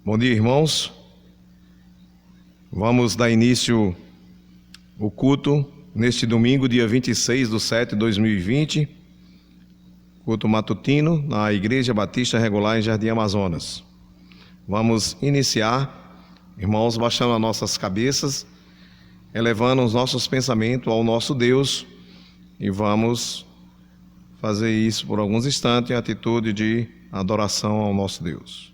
Bom dia, irmãos. Vamos dar início ao culto neste domingo, dia 26/7/2020, culto matutino na Igreja Batista Regular em Jardim Amazonas. Vamos iniciar, irmãos, baixando as nossas cabeças, elevando os nossos pensamentos ao nosso Deus, e vamos fazer isso por alguns instantes em atitude de adoração ao nosso Deus.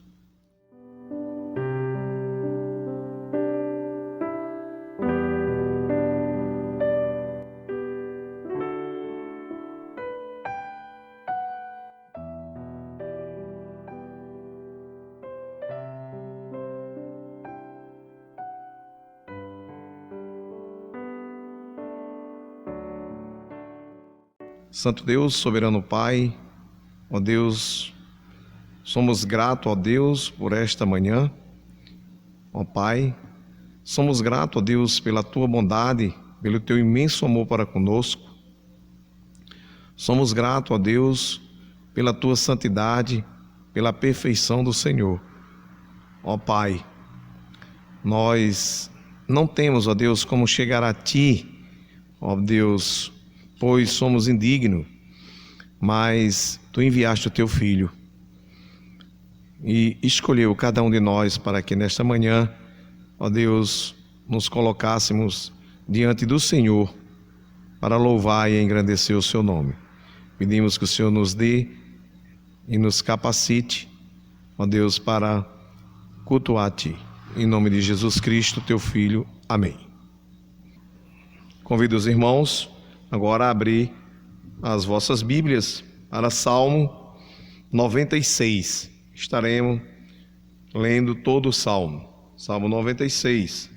Santo Deus, soberano Pai, ó Deus, somos gratos, ó Deus, por esta manhã. Ó Pai, somos gratos, ó Deus, pela Tua bondade, pelo Teu imenso amor para conosco. Somos gratos, ó Deus, pela Tua santidade, pela perfeição do Senhor. Ó Pai, nós não temos, ó Deus, como chegar a Ti, ó Deus, pois somos indignos, mas Tu enviaste o Teu Filho e escolheu cada um de nós para que nesta manhã, ó Deus, nos colocássemos diante do Senhor para louvar e engrandecer o Seu nome. Pedimos que o Senhor nos dê e nos capacite, ó Deus, para cultuar a Ti. Em nome de Jesus Cristo, Teu Filho. Amém. Convido os irmãos agora a abrir as vossas Bíblias para Salmo 96. Estaremos lendo todo o Salmo. Salmo 96.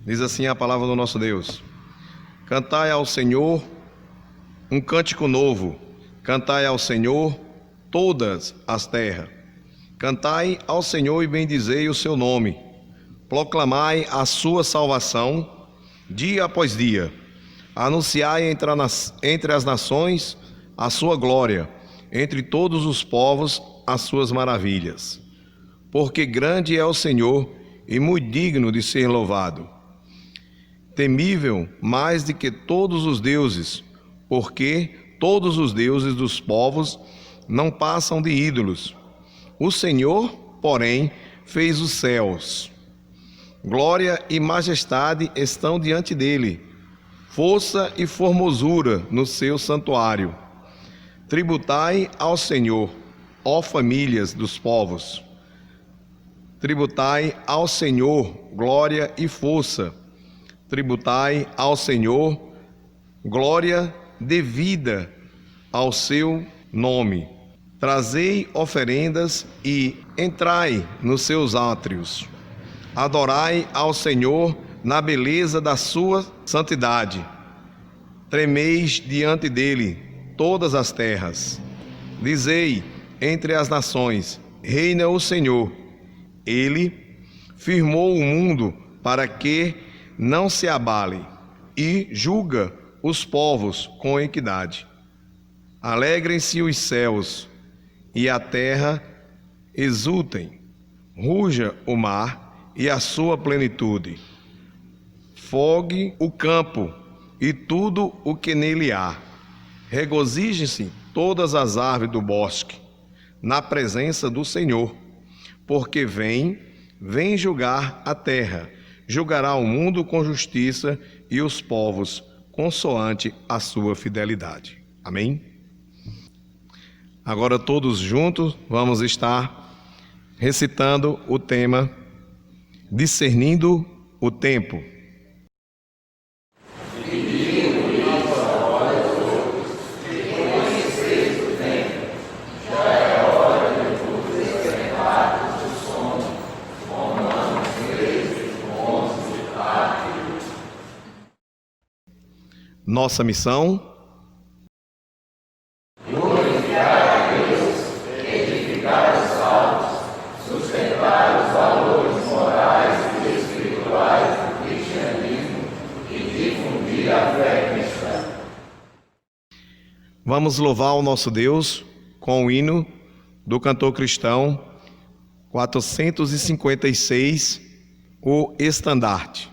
Diz assim a palavra do nosso Deus: Cantai ao Senhor um cântico novo, cantai ao Senhor todas as terras. Cantai ao Senhor e bendizei o seu nome. Proclamai a sua salvação dia após dia. Anunciai entre as nações a sua glória, entre todos os povos as suas maravilhas. Porque grande é o Senhor e muito digno de ser louvado. Temível mais do que todos os deuses, porque todos os deuses dos povos não passam de ídolos. O Senhor, porém, fez os céus. Glória e majestade estão diante dele, força e formosura no seu santuário. Tributai ao Senhor, ó famílias dos povos. Tributai ao Senhor glória e força. Tributai ao Senhor glória devida ao seu nome. Trazei oferendas e entrai nos seus átrios. Adorai ao Senhor na beleza da sua santidade. Tremeis diante dele todas as terras. Dizei entre as nações: reina o Senhor. Ele firmou o mundo para que não se abale e julga os povos com equidade. Alegrem-se os céus e a terra exultem, ruja o mar e a sua plenitude, fogue o campo e tudo o que nele há. Regozijem-se todas as árvores do bosque, na presença do Senhor, porque vem julgar a terra, julgará o mundo com justiça e os povos consoante a sua fidelidade. Amém? Agora todos juntos vamos estar recitando o tema Discernindo o Tempo. Nossa missão: glorificar a Deus, edificar os salvos, sustentar os valores morais e espirituais do cristianismo e difundir Vamos louvar o nosso Deus com o hino do cantor cristão 456, o Estandarte.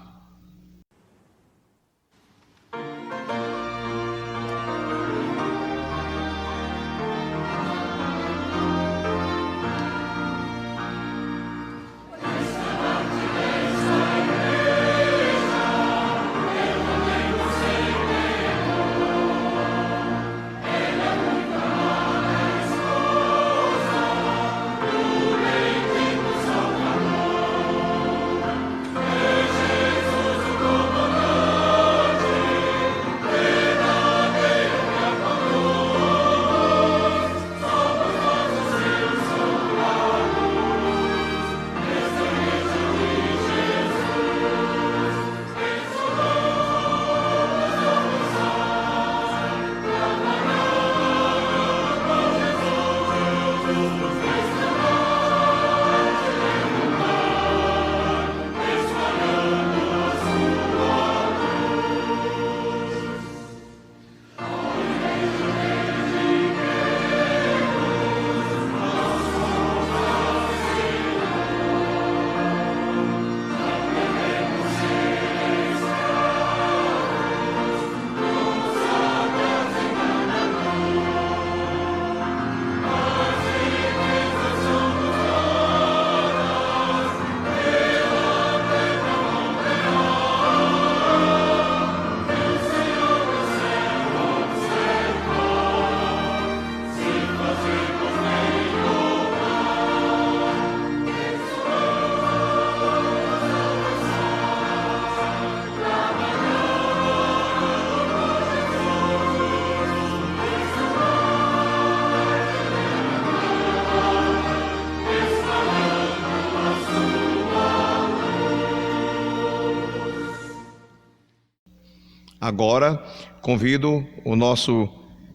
Agora, convido o nosso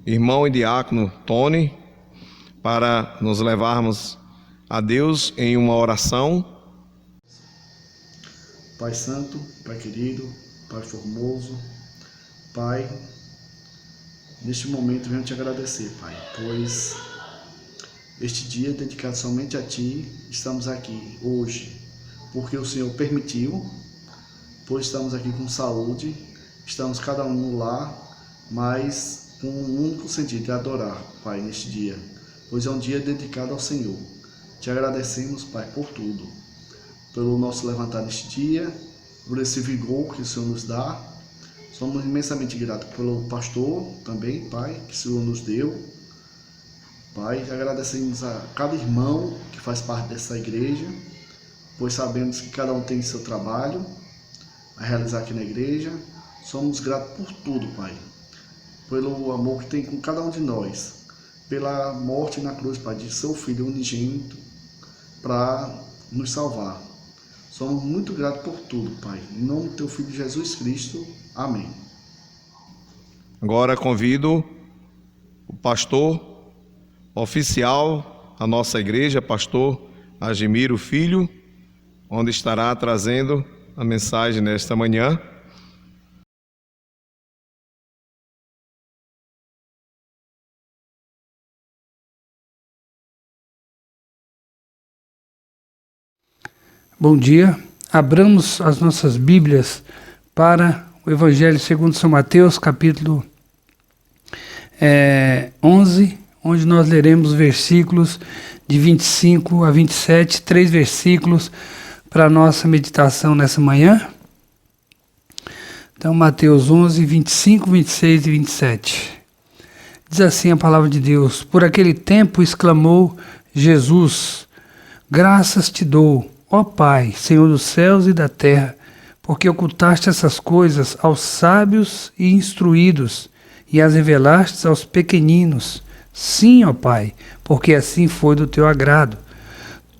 irmão e diácono Tony para nos levarmos a Deus em uma oração. Pai Santo, Pai querido, Pai formoso, Pai, neste momento venho te agradecer, Pai, pois este dia dedicado somente a Ti, estamos aqui hoje, porque o Senhor permitiu, pois estamos aqui com saúde, estamos cada um no lar, mas com um único sentido de adorar, Pai, neste dia, pois é um dia dedicado ao Senhor. Te agradecemos, Pai, por tudo, pelo nosso levantar neste dia, por esse vigor que o Senhor nos dá. Somos imensamente gratos pelo pastor também, Pai, que o Senhor nos deu. Pai, agradecemos a cada irmão que faz parte dessa igreja, pois sabemos que cada um tem seu trabalho a realizar aqui na igreja. Somos gratos por tudo, Pai, pelo amor que tem com cada um de nós, pela morte na cruz, Pai, de seu Filho unigênito para nos salvar. Somos muito gratos por tudo, Pai. Em nome do Teu Filho Jesus Cristo. Amém. Agora convido o pastor oficial da nossa igreja, pastor Agimiro Filho, onde estará trazendo a mensagem nesta manhã. Bom dia, abramos as nossas Bíblias para o Evangelho segundo São Mateus, capítulo 11, onde nós leremos versículos de 25 a 27, 3 versículos para a nossa meditação nessa manhã. Então, Mateus 11, 25, 26 e 27. Diz assim a palavra de Deus: Por aquele tempo exclamou Jesus: Graças te dou, ó Pai, Senhor dos céus e da terra, porque ocultaste essas coisas aos sábios e instruídos e as revelaste aos pequeninos. Sim, ó Pai, porque assim foi do teu agrado.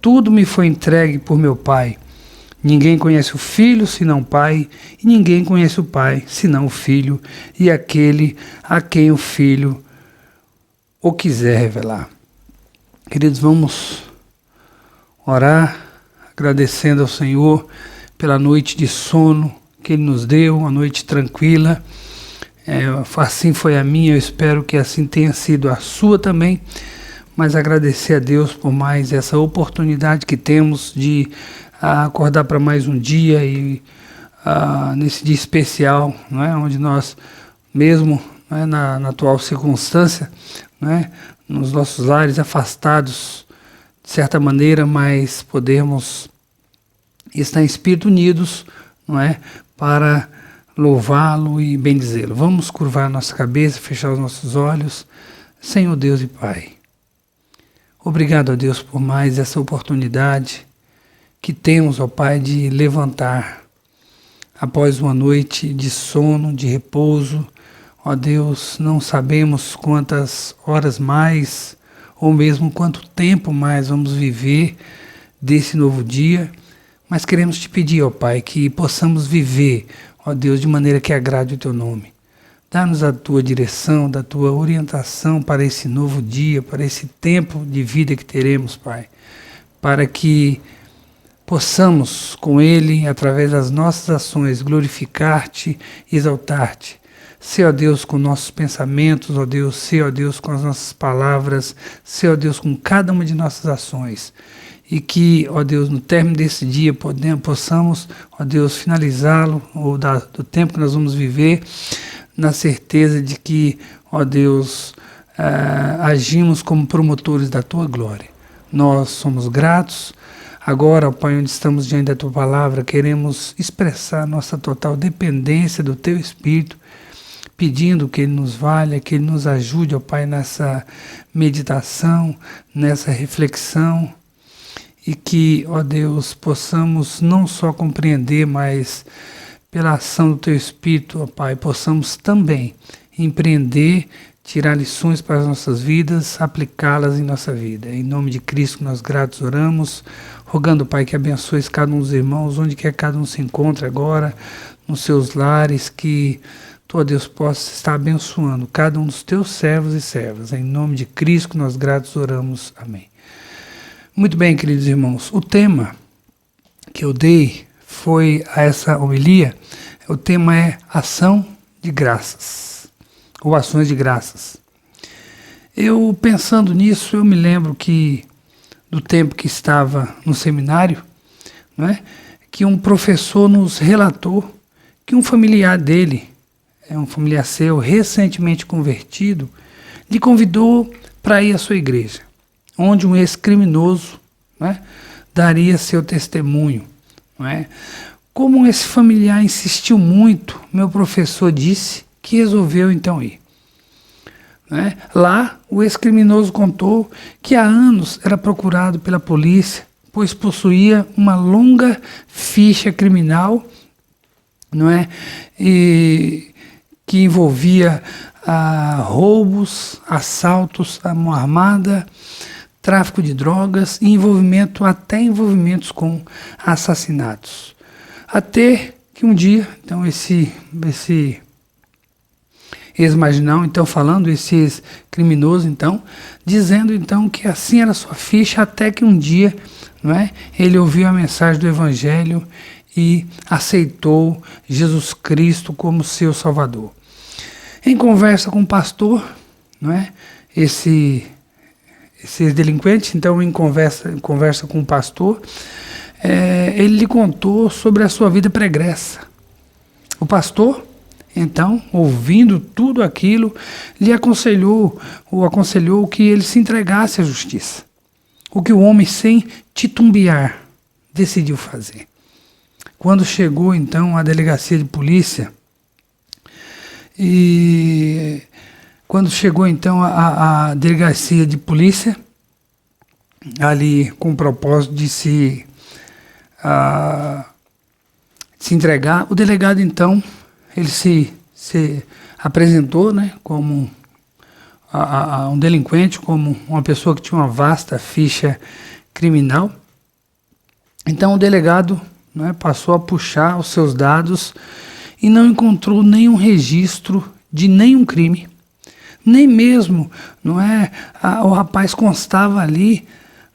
Tudo me foi entregue por meu Pai. Ninguém conhece o Filho senão o Pai, e ninguém conhece o Pai senão o Filho, e aquele a quem o Filho o quiser revelar. Queridos, vamos orar, agradecendo ao Senhor pela noite de sono que Ele nos deu, uma noite tranquila, Assim foi a minha, eu espero que assim tenha sido a sua também. Mas agradecer a Deus por mais essa oportunidade que temos de acordar para mais um dia e nesse dia especial, não é? Onde nós, mesmo, não é, na atual circunstância, não é, nos nossos lares afastados, de certa maneira, mas podemos estar em espírito unidos, não é, para louvá-lo e bendizê-lo. Vamos curvar a nossa cabeça, fechar os nossos olhos. Senhor Deus e Pai, obrigado a Deus por mais essa oportunidade que temos, ó Pai, de levantar após uma noite de sono, de repouso. Ó Deus, não sabemos quantas horas mais ou mesmo quanto tempo mais vamos viver desse novo dia, mas queremos te pedir, ó Pai, que possamos viver, ó Deus, de maneira que agrade o teu nome. Dá-nos a tua direção, da tua orientação para esse novo dia, para esse tempo de vida que teremos, Pai, para que possamos com ele, através das nossas ações, glorificar-te e exaltar-te. Ser, ó Deus, com nossos pensamentos, ó Deus, ser, ó Deus, com as nossas palavras, ser, ó Deus, com cada uma de nossas ações. E que, ó Deus, no término desse dia possamos, ó Deus, finalizá-lo, ou do tempo que nós vamos viver, na certeza de que, ó Deus, agimos como promotores da Tua glória. Nós somos gratos. Agora, ó Pai, onde estamos diante da Tua palavra, queremos expressar nossa total dependência do Teu Espírito, pedindo que Ele nos valha, que Ele nos ajude, ó Pai, nessa meditação, nessa reflexão, e que, ó Deus, possamos não só compreender, mas pela ação do Teu Espírito, ó Pai, possamos também empreender, tirar lições para as nossas vidas, aplicá-las em nossa vida. Em nome de Cristo, nós gratos oramos, rogando, Pai, que abençoe cada um dos irmãos, onde quer que cada um se encontre agora, nos seus lares, que Tu, ó Deus, possa estar abençoando cada um dos Teus servos e servas. Em nome de Cristo, nós gratos oramos. Amém. Muito bem, queridos irmãos, o tema que eu dei foi a essa homilia, o tema é ação de graças, ou ações de graças. Eu, pensando nisso, eu me lembro que, do tempo que estava no seminário, não é, que um professor nos relatou que um familiar dele, um familiar seu, recentemente convertido, lhe convidou para ir à sua igreja, onde um ex-criminoso, não é, daria seu testemunho. Não é? Como esse familiar insistiu muito, meu professor disse que resolveu então ir. Não é? Lá, o ex-criminoso contou que há anos era procurado pela polícia, pois possuía uma longa ficha criminal, não é? E que envolvia roubos, assaltos à mão armada, tráfico de drogas e até envolvimentos com assassinatos. Até que um dia, então, esse ex-marginal, então, falando, esse ex-criminoso, então, dizendo, então, que assim era a sua ficha, até que um dia, não é, ele ouviu a mensagem do Evangelho e aceitou Jesus Cristo como seu Salvador. Em conversa com o pastor, não é, esse delinquente, então, em conversa com o pastor, ele lhe contou sobre a sua vida pregressa. O pastor, então, ouvindo tudo aquilo, lhe aconselhou que ele se entregasse à justiça. O que o homem, sem titubear, decidiu fazer. Quando chegou, então, à delegacia de polícia, ali com o propósito de se entregar, o delegado, então, ele se apresentou, né, como um delinquente, como uma pessoa que tinha uma vasta ficha criminal. Então o delegado, né, passou a puxar os seus dados e não encontrou nenhum registro de nenhum crime, nem mesmo, não é, o rapaz constava ali,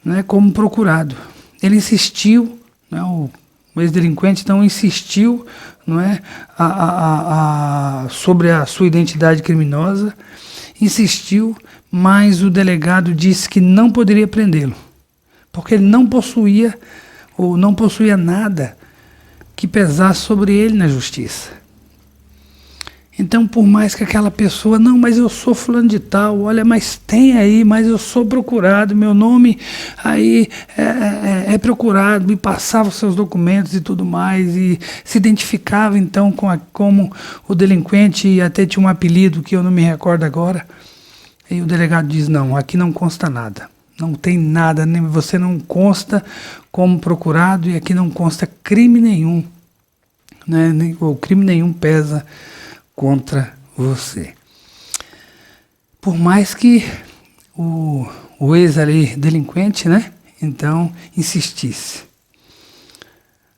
né, como procurado. Ele insistiu, né, o O ex-delinquente então insistiu, não é, sobre a sua identidade criminosa, insistiu, mas o delegado disse que não poderia prendê-lo, porque ele não possuía nada que pesasse sobre ele na justiça. Então, por mais que aquela pessoa, não, mas eu sou fulano de tal, olha, mas tem aí, mas eu sou procurado, meu nome aí é procurado, me passava os seus documentos e tudo mais, e se identificava então como o delinquente, e até tinha um apelido que eu não me recordo agora. E o delegado diz, não, aqui não consta nada, não tem nada, nem você não consta como procurado, e aqui não consta crime nenhum, né, ou crime nenhum pesa contra você. Por mais que o ex-delinquente, né, então insistisse.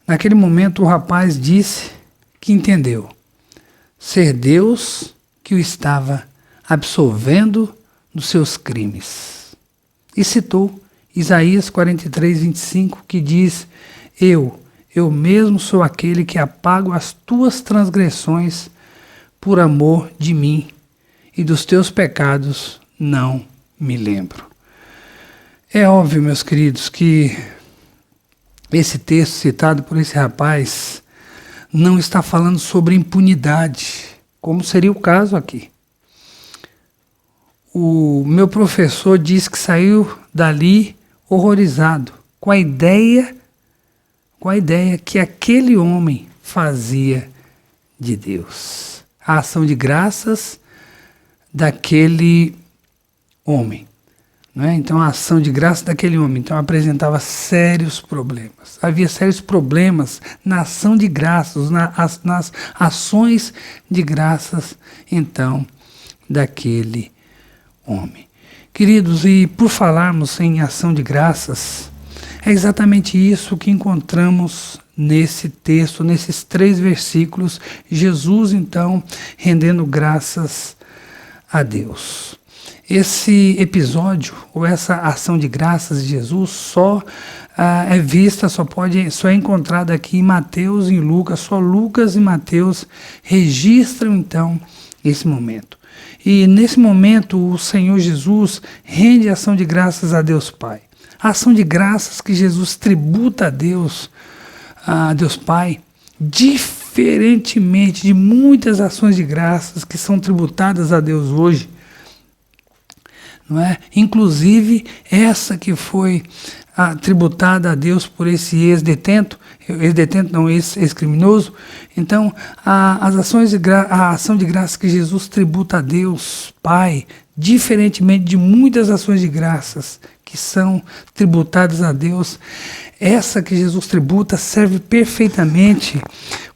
Naquele momento o rapaz disse que entendeu ser Deus que o estava absolvendo dos seus crimes. E citou Isaías 43:25, que diz, eu mesmo sou aquele que apago as tuas transgressões por amor de mim, e dos teus pecados não me lembro. É óbvio, meus queridos, que esse texto citado por esse rapaz não está falando sobre impunidade, como seria o caso aqui. O meu professor disse que saiu dali horrorizado com a ideia que aquele homem fazia de Deus. A ação de graças daquele homem. Não é? Então, a ação de graças daquele homem então, apresentava sérios problemas. Havia sérios problemas na ação de graças, nas ações de graças, então, daquele homem. Queridos, e por falarmos em ação de graças, é exatamente isso que encontramos nesse texto, nesses 3 versículos, Jesus então rendendo graças a Deus. Esse episódio, ou essa ação de graças de Jesus, só é vista, só é encontrada aqui em Mateus e em Lucas. Só Lucas e Mateus registram então esse momento. E nesse momento o Senhor Jesus rende a ação de graças a Deus Pai. A ação de graças que Jesus tributa a Deus Pai, diferentemente de muitas ações de graças que são tributadas a Deus hoje, não é? Inclusive essa que foi tributada a Deus por esse ex-criminoso. Então, a ação de graças que Jesus tributa a Deus Pai, diferentemente de muitas ações de graças que são tributadas a Deus, essa que Jesus tributa serve perfeitamente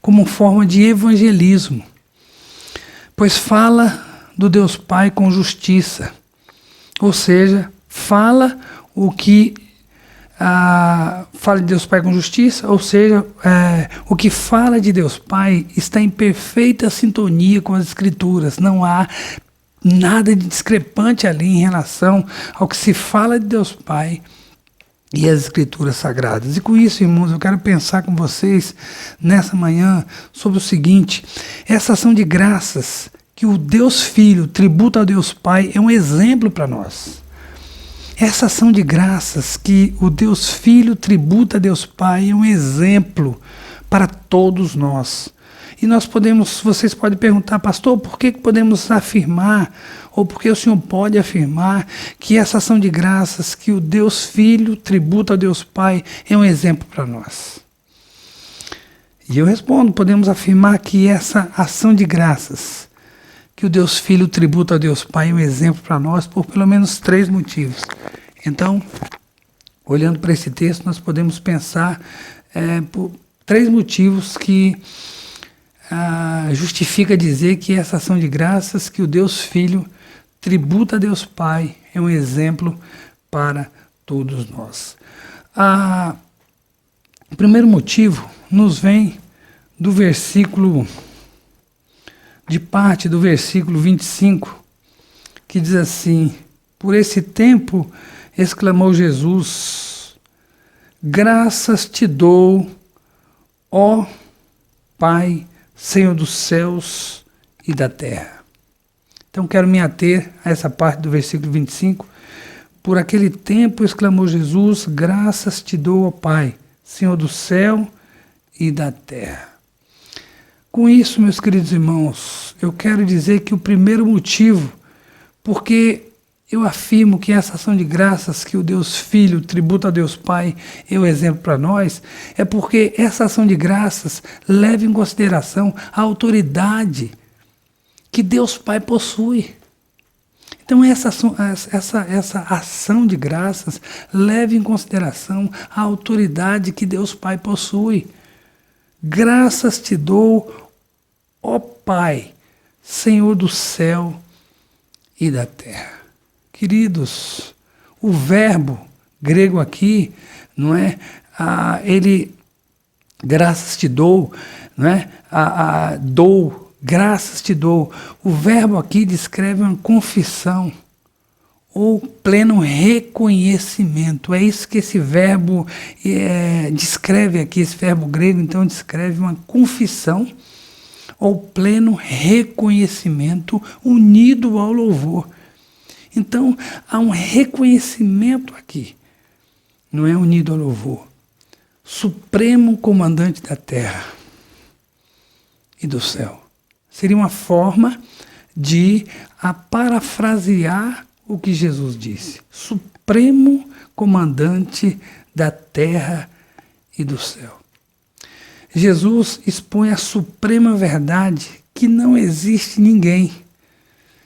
como forma de evangelismo, pois fala do Deus Pai com justiça, ou seja, fala de Deus Pai com justiça, ou seja, o que fala de Deus Pai está em perfeita sintonia com as Escrituras. Não há nada de discrepante ali em relação ao que se fala de Deus Pai e as Escrituras Sagradas. E com isso, irmãos, eu quero pensar com vocês nessa manhã sobre o seguinte: essa ação de graças que o Deus Filho tributa ao Deus Pai é um exemplo para nós. Essa ação de graças que o Deus Filho tributa a Deus Pai é um exemplo para todos nós. E vocês podem perguntar, pastor, por que podemos afirmar, ou por que o senhor pode afirmar que essa ação de graças que o Deus Filho tributa ao Deus Pai é um exemplo para nós? E eu respondo, podemos afirmar que essa ação de graças que o Deus Filho tributa ao Deus Pai é um exemplo para nós por pelo menos 3 motivos. Então, olhando para esse texto, nós podemos pensar por 3 motivos que justifica dizer que essa ação de graças que o Deus Filho tributa a Deus Pai é um exemplo para todos nós. O primeiro motivo nos vem do versículo, de parte do versículo 25, que diz assim: por esse tempo, exclamou Jesus, graças te dou, ó Pai, Senhor dos céus e da terra. Então quero me ater a essa parte do versículo 25. Por aquele tempo exclamou Jesus, graças te dou, ó Pai, Senhor do céu e da terra. Com isso, meus queridos irmãos, eu quero dizer que o primeiro motivo, porque eu afirmo que essa ação de graças que o Deus Filho tributa a Deus Pai é o exemplo para nós, é porque essa ação de graças leva em consideração a autoridade que Deus Pai possui. Então essa ação de graças leva em consideração a autoridade que Deus Pai possui. Graças te dou, ó Pai, Senhor do céu e da terra. Queridos, o verbo grego aqui, não é? Ele, graças te dou, não é? Dou, graças te dou. O verbo aqui descreve uma confissão ou pleno reconhecimento. É isso que esse verbo descreve aqui, esse verbo grego, então descreve uma confissão ou pleno reconhecimento unido ao louvor. Então, há um reconhecimento aqui, não é unido ao louvor. Supremo comandante da terra e do céu. Seria uma forma de parafrasear o que Jesus disse. Supremo comandante da terra e do céu. Jesus expõe a suprema verdade que não existe ninguém,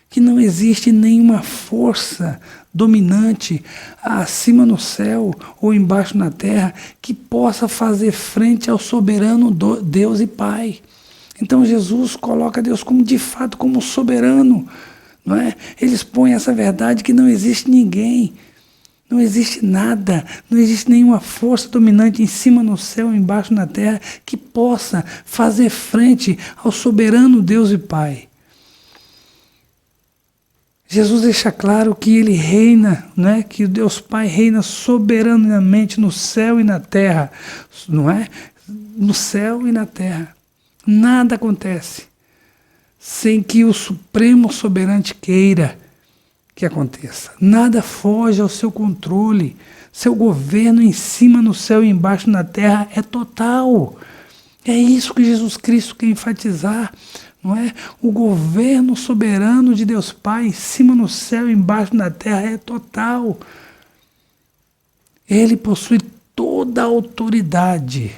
que não existe nenhuma força dominante acima no céu ou embaixo na terra que possa fazer frente ao soberano Deus e Pai. Então Jesus coloca Deus como de fato como soberano, não é? Ele expõe essa verdade que não existe ninguém, não existe nada, não existe nenhuma força dominante em cima no céu ou embaixo na terra que possa fazer frente ao soberano Deus e Pai. Jesus deixa claro que ele reina, né? Que o Deus Pai reina soberanamente no céu e na terra, não é? No céu e na terra. Nada acontece sem que o Supremo Soberano queira que aconteça. Nada foge ao seu controle. Seu governo em cima no céu e embaixo na terra é total. É isso que Jesus Cristo quer enfatizar. Não é? O governo soberano de Deus Pai, em cima no céu e embaixo na terra, é total. Ele possui toda a autoridade.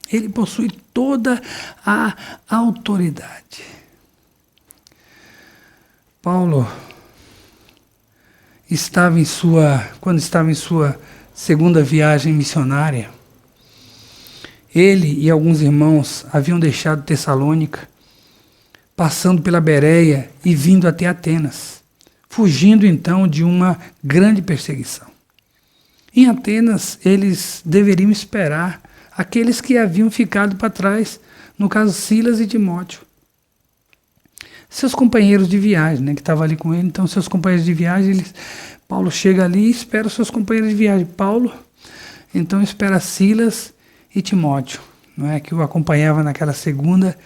Ele possui toda a autoridade. Paulo quando estava em sua segunda viagem missionária, ele e alguns irmãos haviam deixado Tessalônica, passando pela Bereia e vindo até Atenas, fugindo então de uma grande perseguição. Em Atenas, eles deveriam esperar aqueles que haviam ficado para trás, no caso Silas e Timóteo. Seus companheiros de viagem, né, que estavam ali com ele, então seus companheiros de viagem, Paulo chega ali e espera os seus companheiros de viagem. Paulo, então, espera Silas e Timóteo, não é, que o acompanhava naquela segunda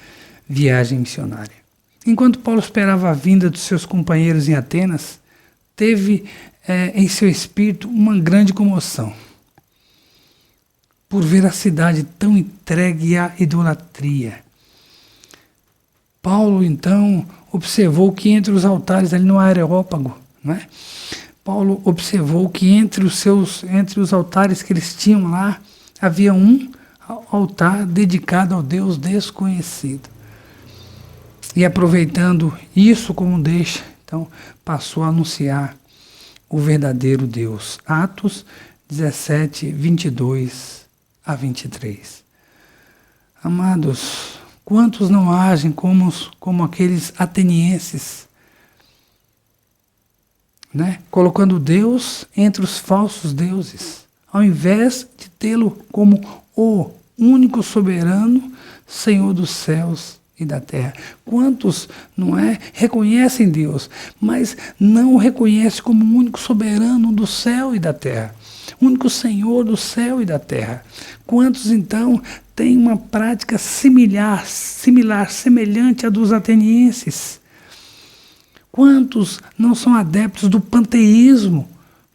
viagem missionária. Enquanto Paulo esperava a vinda dos seus companheiros em Atenas, teve em seu espírito uma grande comoção por ver a cidade tão entregue à idolatria. Paulo, então, observou que entre os altares, ali no Areópago, não é? Paulo observou que entre os altares que eles tinham lá, havia um altar dedicado ao Deus desconhecido. E aproveitando isso como deixa, então passou a anunciar o verdadeiro Deus. Atos 17, 22 a 23. Amados, quantos não agem como aqueles atenienses, né? Colocando Deus entre os falsos deuses, ao invés de tê-lo como o único soberano, Senhor dos céus e da terra. Quantos, não é, reconhecem Deus, mas não o reconhecem como o único soberano do céu e da terra. o único Senhor do céu e da terra. Quantos então têm uma prática semelhante à dos atenienses? Quantos não são adeptos do panteísmo,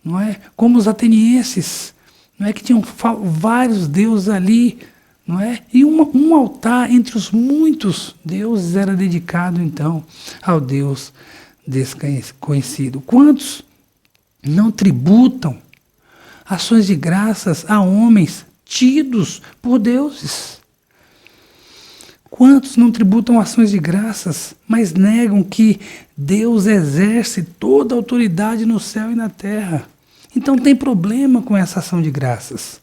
não é? Como os atenienses, não é, que tinham vários deuses ali, não é? E um altar entre os muitos deuses era dedicado então ao Deus desconhecido. Quantos não tributam ações de graças a homens tidos por deuses? Quantos não tributam ações de graças, mas negam que Deus exerce toda a autoridade no céu e na terra? Então tem problema com essa ação de graças.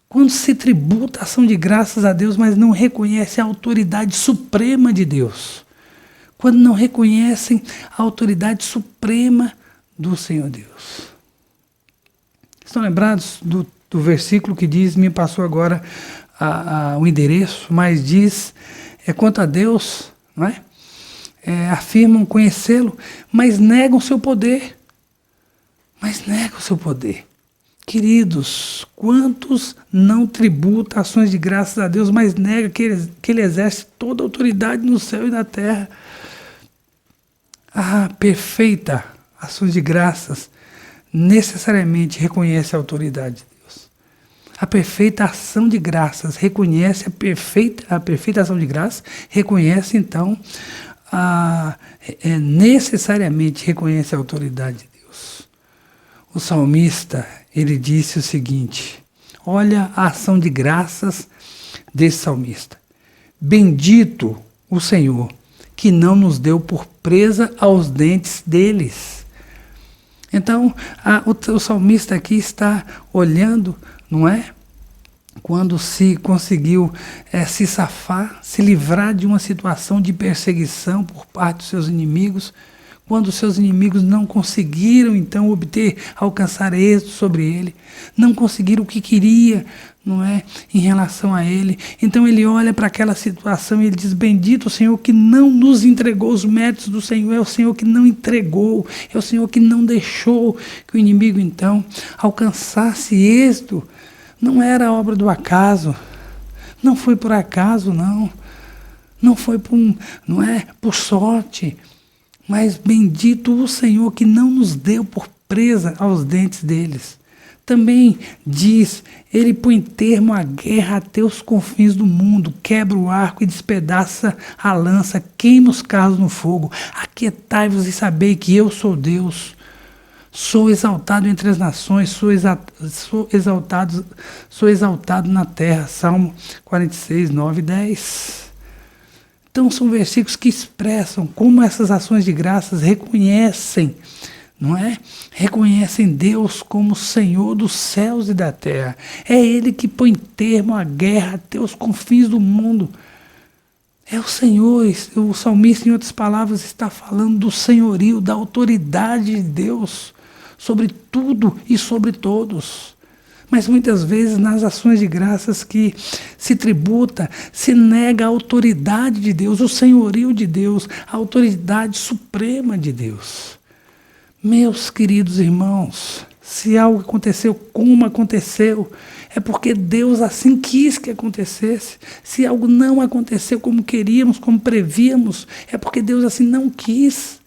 Quando se tributa a ação de graças a Deus, mas não reconhece a autoridade suprema de Deus. Quando não reconhecem a autoridade suprema do Senhor Deus. Estão lembrados do versículo que diz, me passou agora o endereço, mas diz, quanto a Deus, não é? Afirmam conhecê-lo, mas negam o seu poder. Queridos, quantos não tributam ações de graças a Deus, mas negam que ele exerce toda a autoridade no céu e na terra? A perfeita ações de graças necessariamente reconhece a autoridade de Deus. A perfeita ação de graças reconhece a perfeita ação de graças, reconhece então necessariamente reconhece a autoridade de Deus. O salmista, ele disse o seguinte, olha a ação de graças desse salmista. Bendito o Senhor, que não nos deu por presa aos dentes deles. Então, o salmista aqui está olhando, não é? Quando se conseguiu se safar, se livrar de uma situação de perseguição por parte dos seus inimigos, quando os seus inimigos não conseguiram, então, alcançar êxito sobre ele, não conseguiram o que queria, não é, em relação a ele. Então ele olha para aquela situação e ele diz, bendito o Senhor que não nos entregou os méritos do Senhor, é o Senhor que não entregou, é o Senhor que não deixou que o inimigo, então, alcançasse êxito. Não era obra do acaso, não foi por acaso, não foi por sorte, mas bendito o Senhor que não nos deu por presa aos dentes deles. Também diz, ele põe termo à guerra até os confins do mundo, quebra o arco e despedaça a lança, queima os carros no fogo. Aquietai-vos e sabei que eu sou Deus. Sou exaltado entre as nações, sou exaltado na terra. Salmo 46, 9 e 10. Então são versículos que expressam como essas ações de graças reconhecem, não é? Reconhecem Deus como Senhor dos céus e da terra. É Ele que põe termo à guerra até os confins do mundo. É o Senhor, o salmista, em outras palavras, está falando do senhorio, da autoridade de Deus sobre tudo e sobre todos. Mas muitas vezes nas ações de graças que se tributa, se nega a autoridade de Deus, o senhorio de Deus, a autoridade suprema de Deus. Meus queridos irmãos, se algo aconteceu como aconteceu, é porque Deus assim quis que acontecesse. Se algo não aconteceu como queríamos, como prevíamos, é porque Deus assim não quis.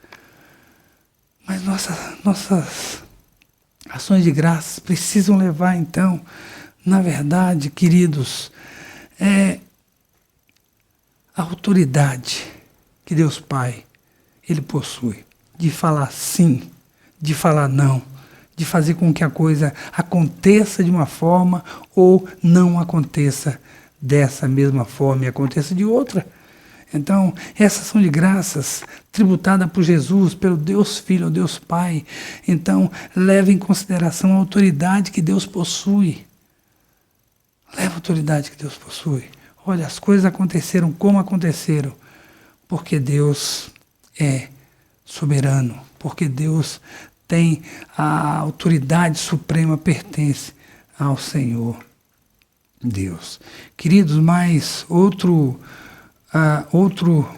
Mas nossas ações de graças precisam levar, então, na verdade, queridos, a autoridade que Deus Pai, Ele possui, de falar sim, de falar não, de fazer com que a coisa aconteça de uma forma ou não aconteça dessa mesma forma e aconteça de outra. Então, essa ação de graças, tributada por Jesus, pelo Deus Filho, o Deus Pai, então, leva em consideração a autoridade que Deus possui. Leva a autoridade que Deus possui. Olha, as coisas aconteceram como aconteceram, porque Deus é soberano, porque Deus tem a autoridade suprema, pertence ao Senhor Deus. Queridos, mais outro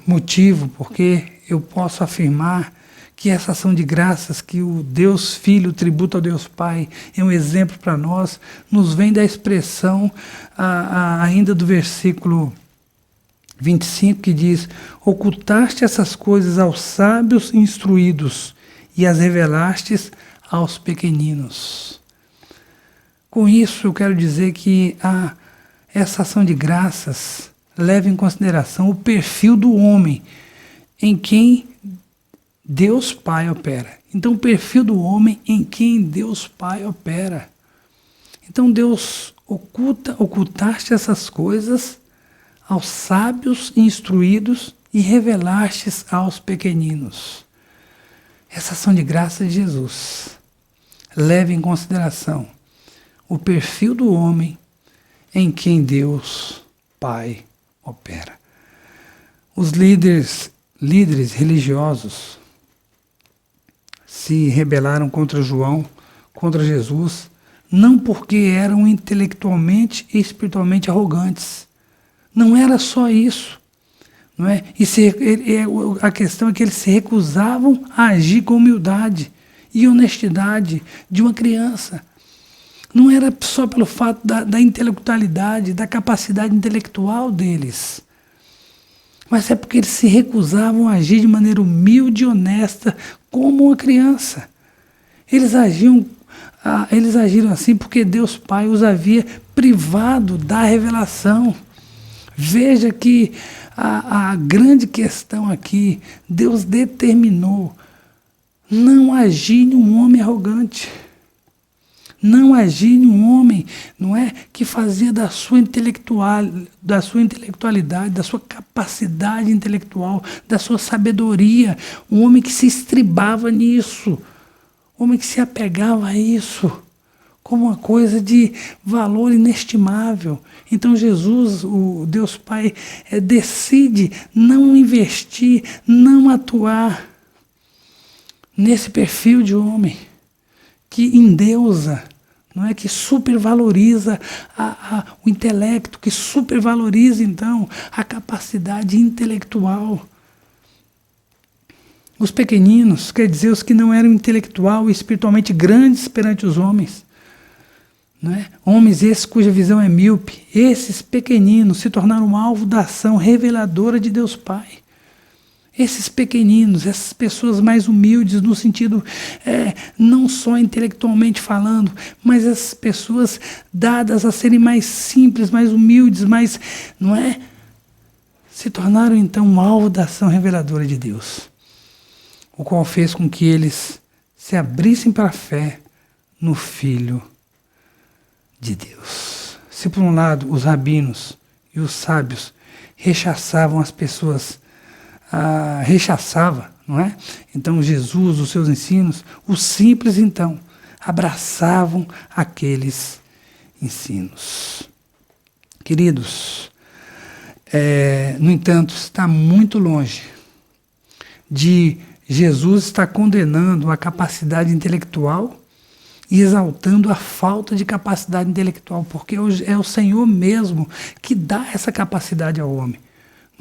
motivo porque eu posso afirmar que essa ação de graças que o Deus Filho tributa ao Deus Pai é um exemplo para nós, nos vem da expressão ainda do versículo 25, que diz: ocultaste essas coisas aos sábios instruídos e as revelastes aos pequeninos. Com isso eu quero dizer que essa ação de graças leva em consideração o perfil do homem em quem Deus Pai opera. Então, o perfil do homem em quem Deus Pai opera. Então, Deus ocultaste essas coisas aos sábios instruídos e revelastes aos pequeninos. Essa ação de graça de Jesus leva em consideração o perfil do homem em quem Deus Pai opera. Os líderes religiosos se rebelaram contra João, contra Jesus, não porque eram intelectualmente e espiritualmente arrogantes. Não era só isso. Não é? A questão é que eles se recusavam a agir com humildade e honestidade de uma criança. Não era só pelo fato da intelectualidade, da capacidade intelectual deles, mas é porque eles se recusavam a agir de maneira humilde e honesta como uma criança. Eles agiram assim porque Deus Pai os havia privado da revelação. Veja que a grande questão aqui, Deus determinou não agir em um homem arrogante. Não agir em um homem, não é, que fazia da sua intelectualidade, da sua capacidade intelectual, da sua sabedoria, um homem que se estribava nisso, um homem que se apegava a isso como uma coisa de valor inestimável. Então Jesus, o Deus Pai, decide não investir, não atuar nesse perfil de homem que endeusa, não é, que supervaloriza o intelecto, que supervaloriza então a capacidade intelectual. Os pequeninos, quer dizer, os que não eram intelectual e espiritualmente grandes perante os homens, não é? Homens esses cuja visão é míope, esses pequeninos se tornaram alvo da ação reveladora de Deus Pai. Esses pequeninos, essas pessoas mais humildes no sentido não só intelectualmente falando, mas essas pessoas dadas a serem mais simples, mais humildes, mais, não é? Se tornaram então um alvo da ação reveladora de Deus, o qual fez com que eles se abrissem para a fé no Filho de Deus. Se por um lado os rabinos e os sábios rechaçavam as pessoas, não é? Então Jesus, os seus ensinos, os simples então abraçavam aqueles ensinos. Queridos, no entanto, está muito longe de Jesus estar condenando a capacidade intelectual e exaltando a falta de capacidade intelectual, porque é o Senhor mesmo que dá essa capacidade ao homem.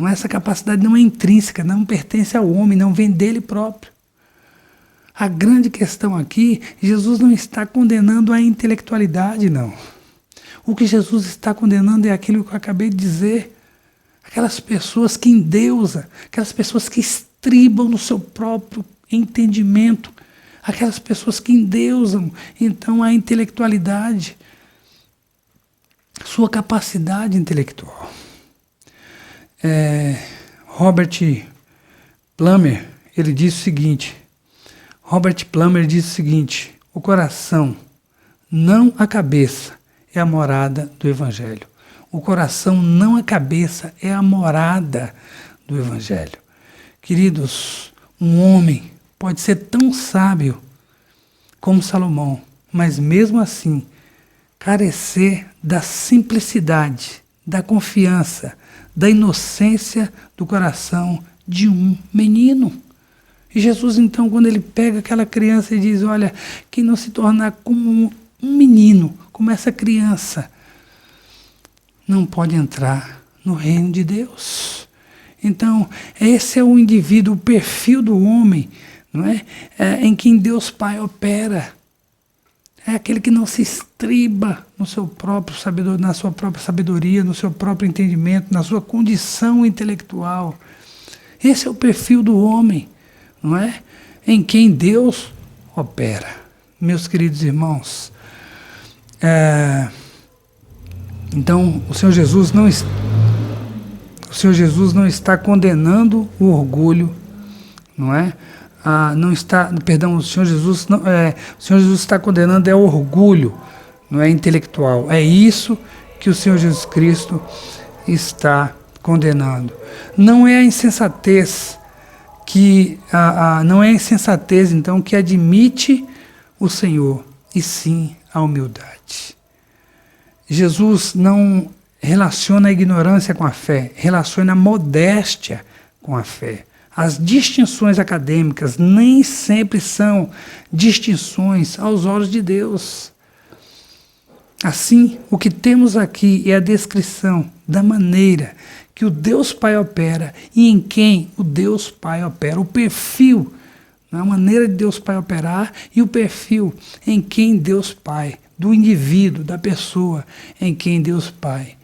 Essa capacidade não é intrínseca, não pertence ao homem, não vem dele próprio. A grande questão aqui, Jesus não está condenando a intelectualidade, não. O que Jesus está condenando é aquilo que eu acabei de dizer. Aquelas pessoas que endeusam, aquelas pessoas que estribam no seu próprio entendimento, aquelas pessoas que endeusam, então, a intelectualidade, sua capacidade intelectual. Robert Plummer, ele diz o seguinte, o coração, não a cabeça, é a morada do Evangelho. O coração, não a cabeça, é a morada do Evangelho. Queridos, um homem pode ser tão sábio como Salomão, mas mesmo assim carecer da simplicidade, da confiança, da inocência do coração de um menino. E Jesus, então, quando ele pega aquela criança e diz, olha, quem não se tornar como um menino, como essa criança, não pode entrar no reino de Deus. Então, esse é o indivíduo, o perfil do homem, não é? Em quem Deus Pai opera. É aquele que não se estriba no seu próprio na sua própria sabedoria, no seu próprio entendimento, na sua condição intelectual. Esse é o perfil do homem, não é? Em quem Deus opera. Meus queridos irmãos, então o Senhor Jesus não está condenando o orgulho, não é? O Senhor Jesus está condenando o orgulho, não é, intelectual. É isso que o Senhor Jesus Cristo está condenando. Não é a insensatez então que admite o Senhor, e sim a humildade. Jesus não relaciona a ignorância com a fé, relaciona a modéstia com a fé. As distinções acadêmicas nem sempre são distinções aos olhos de Deus. Assim, o que temos aqui é a descrição da maneira que o Deus Pai opera e em quem o Deus Pai opera. O perfil, a maneira de Deus Pai operar e o perfil em quem Deus Pai, do indivíduo, da pessoa em quem Deus Pai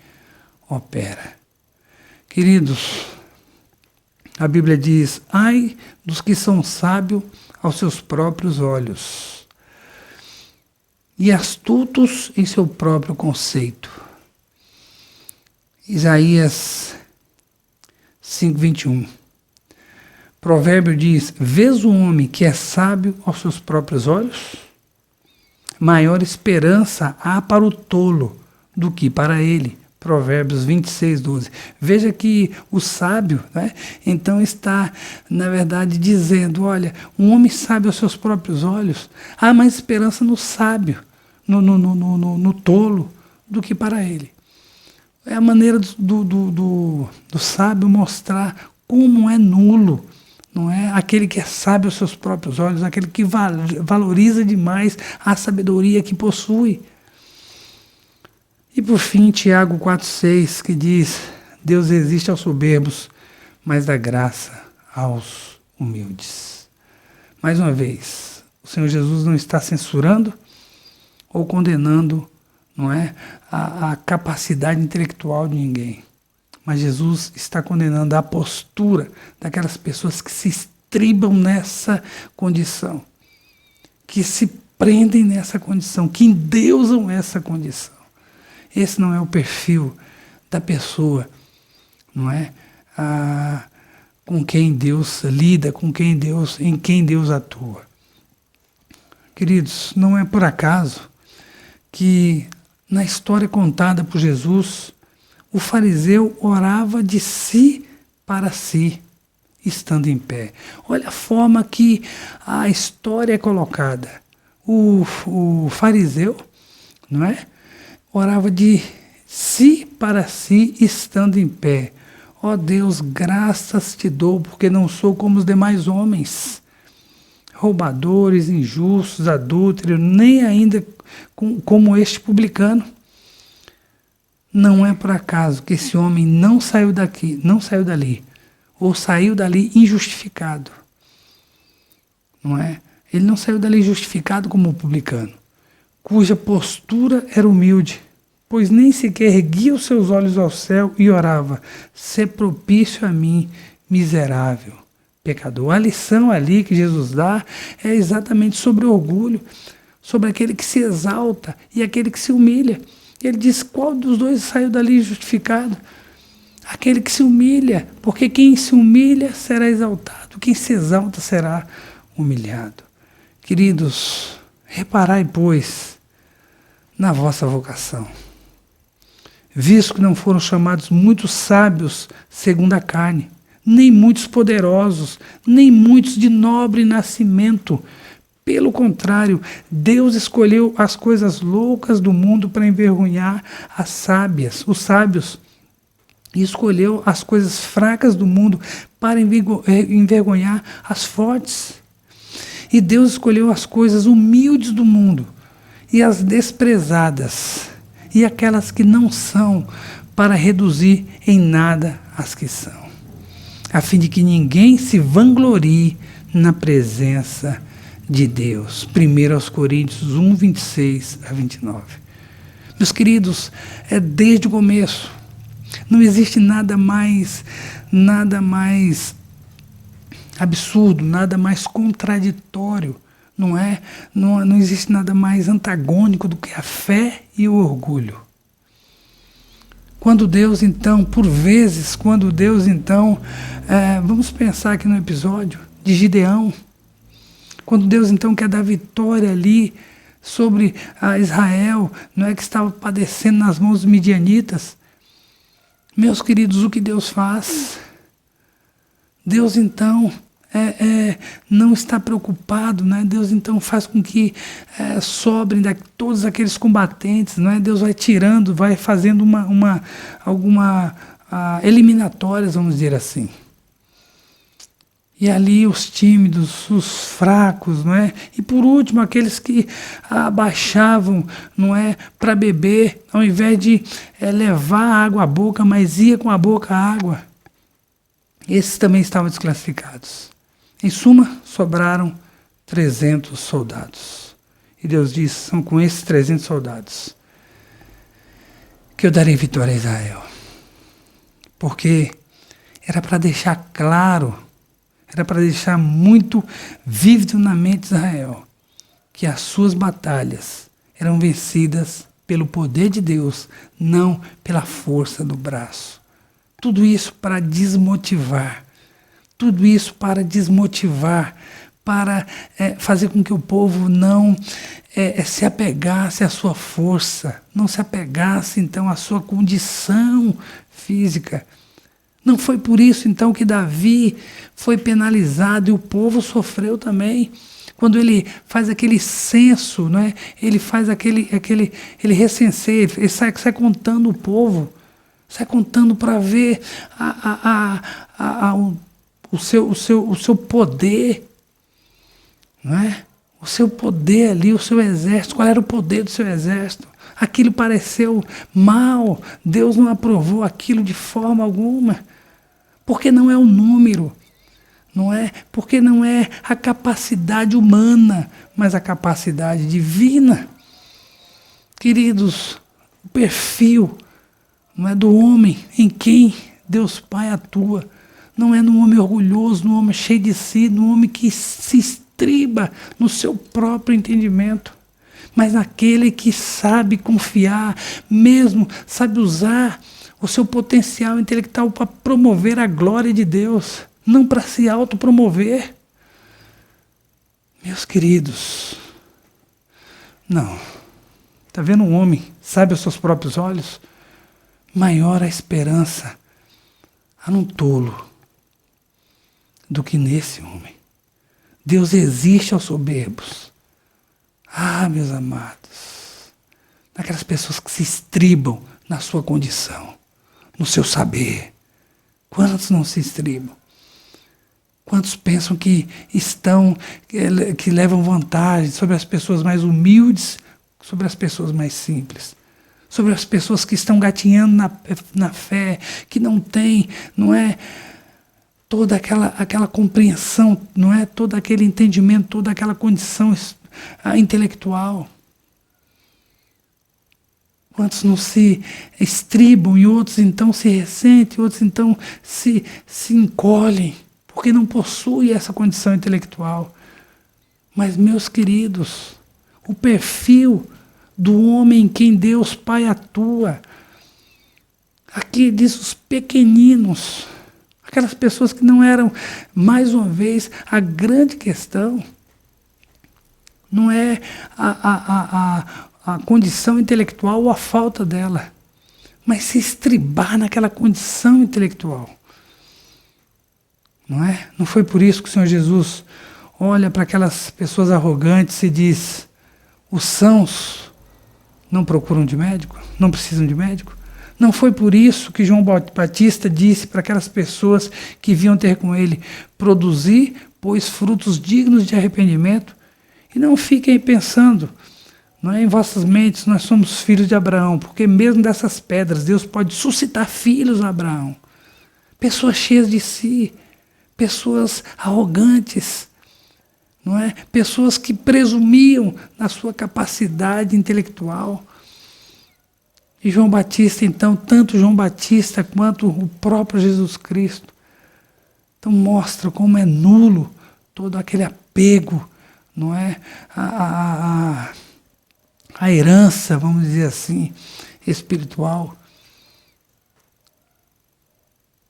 opera. Queridos, a Bíblia diz: ai dos que são sábios aos seus próprios olhos e astutos em seu próprio conceito. Isaías 5:21. Provérbio diz: vês o homem que é sábio aos seus próprios olhos? Maior esperança há para o tolo do que para ele. Provérbios 26:12. Veja que o sábio, né, então está, na verdade, dizendo: olha, um homem sábio aos seus próprios olhos, há mais esperança no sábio, no tolo, do que para ele. É a maneira do sábio mostrar como é nulo, não é? Aquele que é sábio aos seus próprios olhos, aquele que valoriza demais a sabedoria que possui. E por fim, Tiago 4,6, que diz: Deus resiste aos soberbos, mas dá graça aos humildes. Mais uma vez, o Senhor Jesus não está censurando ou condenando, não é, a capacidade intelectual de ninguém. Mas Jesus está condenando a postura daquelas pessoas que se estribam nessa condição, que se prendem nessa condição, que endeusam essa condição. Esse não é o perfil da pessoa, não é? Com quem Deus lida, em quem Deus atua. Queridos, não é por acaso que na história contada por Jesus, o fariseu orava de si para si, estando em pé. Olha a forma que a história é colocada. O fariseu, não é? Orava de si para si, estando em pé. Ó Deus, graças te dou, porque não sou como os demais homens, roubadores, injustos, adúlteros, nem ainda como este publicano. Não é por acaso que esse homem não saiu dali, ou saiu dali injustificado. Não é? Ele não saiu dali justificado como o publicano, cuja postura era humilde, pois nem sequer erguia os seus olhos ao céu e orava: sê propício a mim, miserável pecador. A lição ali que Jesus dá é exatamente sobre o orgulho, sobre aquele que se exalta e aquele que se humilha. Ele diz: qual dos dois saiu dali justificado? Aquele que se humilha, porque quem se humilha será exaltado, quem se exalta será humilhado. Queridos, reparai, pois, na vossa vocação, visto que não foram chamados muitos sábios segundo a carne, nem muitos poderosos, nem muitos de nobre nascimento. Pelo contrário, Deus escolheu as coisas loucas do mundo para envergonhar os sábios, e escolheu as coisas fracas do mundo para envergonhar as fortes. E Deus escolheu as coisas humildes do mundo e as desprezadas, e aquelas que não são, para reduzir em nada as que são, a fim de que ninguém se vanglorie na presença de Deus. 1 Coríntios 1, 26 a 29. Meus queridos, é desde o começo. Não existe nada mais absurdo, nada mais contraditório. Não existe nada mais antagônico do que a fé e o orgulho. Quando Deus então, vamos pensar aqui no episódio de Gideão, quando Deus então quer dar vitória ali sobre a Israel, não é, que estava padecendo nas mãos dos midianitas. Meus queridos, o que Deus faz? Deus então não está preocupado, né? Deus então faz com que sobrem todos aqueles combatentes, né? Deus vai tirando, vai fazendo alguma eliminatórias, vamos dizer assim. E ali os tímidos, os fracos, não é? E por último, aqueles que abaixavam, não é, para beber, ao invés de levar a água à boca, mas ia com a boca à água. Esses também estavam desclassificados. Em suma, sobraram 300 soldados. E Deus diz: são com esses 300 soldados que eu darei vitória a Israel. Porque era para deixar claro, era para deixar muito vívido na mente de Israel que as suas batalhas eram vencidas pelo poder de Deus, não pela força do braço. Tudo isso para desmotivar. Tudo isso para desmotivar, para fazer com que o povo não se apegasse à sua força, não se apegasse então à sua condição física. Não foi por isso então que Davi foi penalizado e o povo sofreu também. Quando ele faz aquele censo, não é? Ele faz ele recenseia, ele sai contando o povo, sai contando para ver o seu poder, não é? O seu poder ali, o seu exército, qual era o poder do seu exército? Aquilo pareceu mal, Deus não aprovou aquilo de forma alguma, porque não é o número, não é? Porque não é a capacidade humana, mas a capacidade divina. Queridos, o perfil não é do homem em quem Deus Pai atua. Não é no homem orgulhoso, no homem cheio de si, no homem que se estriba no seu próprio entendimento, mas naquele que sabe confiar, mesmo sabe usar o seu potencial intelectual para promover a glória de Deus, não para se autopromover. Meus queridos, não. Está vendo um homem, sabe aos seus próprios olhos? Maior a esperança há num tolo do que nesse homem. Deus resiste aos soberbos. Ah, meus amados, naquelas pessoas que se estribam na sua condição, no seu saber. Quantos não se estribam? Quantos pensam que que levam vantagem sobre as pessoas mais humildes, sobre as pessoas mais simples, sobre as pessoas que estão gatinhando na fé, que não têm, não é, toda aquela compreensão, não é, todo aquele entendimento, toda aquela condição intelectual. Quantos não se estribam e outros então se ressentem, outros então se encolhem, porque não possuem essa condição intelectual. Mas, meus queridos, o perfil do homem em quem Deus Pai atua, aqui diz os pequeninos, aquelas pessoas que não eram, mais uma vez, a grande questão não é a condição intelectual ou a falta dela, mas se estribar naquela condição intelectual. Não é? Não foi por isso que o Senhor Jesus olha para aquelas pessoas arrogantes e diz: os sãos não procuram de médico, não precisam de médico? Não foi por isso que João Batista disse para aquelas pessoas que vinham ter com ele: produzir, pois, frutos dignos de arrependimento, e não fiquem pensando, não é, em vossas mentes, nós somos filhos de Abraão, porque mesmo dessas pedras Deus pode suscitar filhos a Abraão. Pessoas cheias de si, pessoas arrogantes, não é? Pessoas que presumiam na sua capacidade intelectual. E João Batista, então, tanto João Batista quanto o próprio Jesus Cristo, então mostra como é nulo todo aquele apego, não é? A herança, vamos dizer assim, espiritual.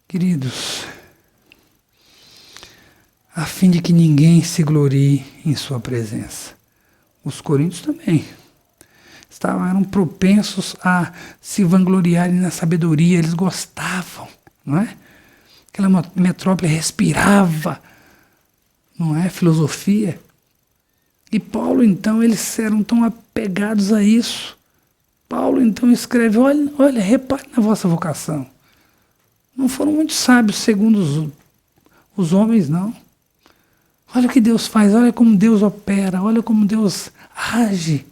Queridos, a fim de que ninguém se glorie em sua presença. Os coríntios também eram propensos a se vangloriarem na sabedoria, eles gostavam, não é? Aquela metrópole respirava, não é? Filosofia. E Paulo, então, eles eram tão apegados a isso. Paulo, então, escreve, olha, repare na vossa vocação. Não foram muito sábios segundo os homens, não. Olha o que Deus faz, olha como Deus opera, olha como Deus age.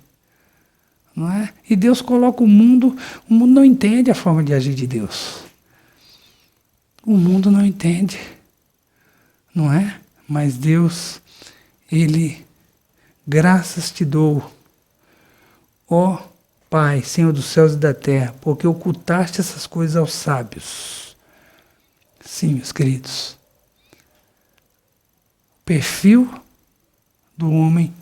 Não é? E Deus coloca o mundo não entende a forma de agir de Deus. O mundo não entende, não é? Mas Deus, Ele, graças te dou, ó Pai, Senhor dos céus e da terra, porque ocultaste essas coisas aos sábios. Sim, meus queridos. O perfil do homem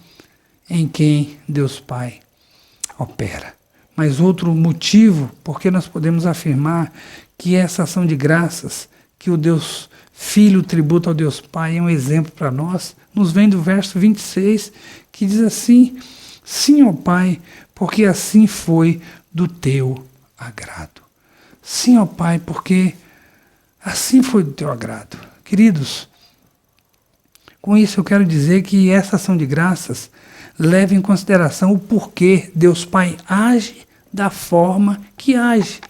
em quem Deus Pai opera. Mas outro motivo porque nós podemos afirmar que essa ação de graças que o Deus Filho tributa ao Deus Pai é um exemplo para nós, nos vem do verso 26, que diz assim: sim, ó Pai, porque assim foi do teu agrado. Sim, ó Pai, porque assim foi do teu agrado. Queridos, com isso eu quero dizer que essa ação de graças leva em consideração o porquê Deus Pai age da forma que age.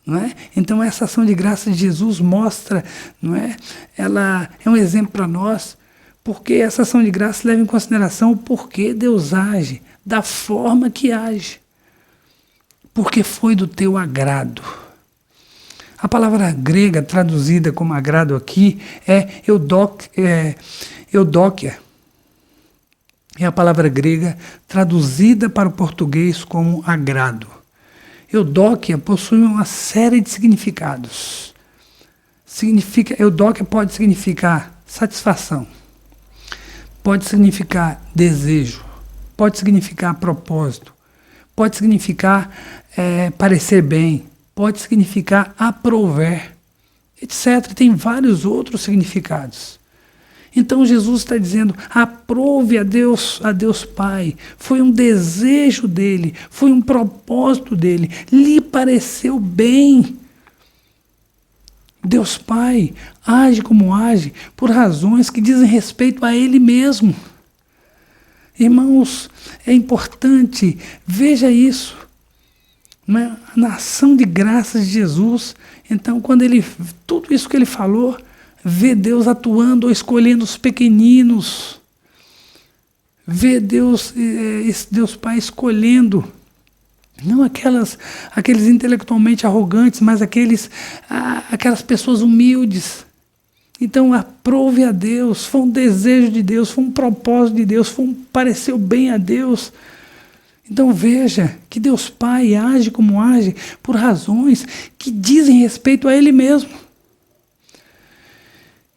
Não é? Então essa ação de graça de Jesus mostra, não é? Ela é um exemplo para nós, porque essa ação de graça leva em consideração o porquê Deus age da forma que age. Porque foi do teu agrado. A palavra grega traduzida como agrado aqui é eudóquia. É a palavra grega traduzida para o português como agrado. Eudóquia possui uma série de significados. Eudóquia pode significar satisfação, pode significar desejo, pode significar propósito, pode significar parecer bem, pode significar aprouver, etc. Tem vários outros significados. Então Jesus está dizendo, aprove a Deus Pai, foi um desejo dele, foi um propósito dele, lhe pareceu bem. Deus Pai age como age por razões que dizem respeito a ele mesmo. Irmãos, é importante, veja isso, na ação de graças de Jesus. Então, tudo isso que ele falou, vê Deus atuando ou escolhendo os pequeninos. Vê Deus Pai escolhendo, não aqueles intelectualmente arrogantes, mas aquelas pessoas humildes. Então, aprove a Deus, foi um desejo de Deus, foi um propósito de Deus, pareceu bem a Deus. Então veja que Deus Pai age como age por razões que dizem respeito a Ele mesmo.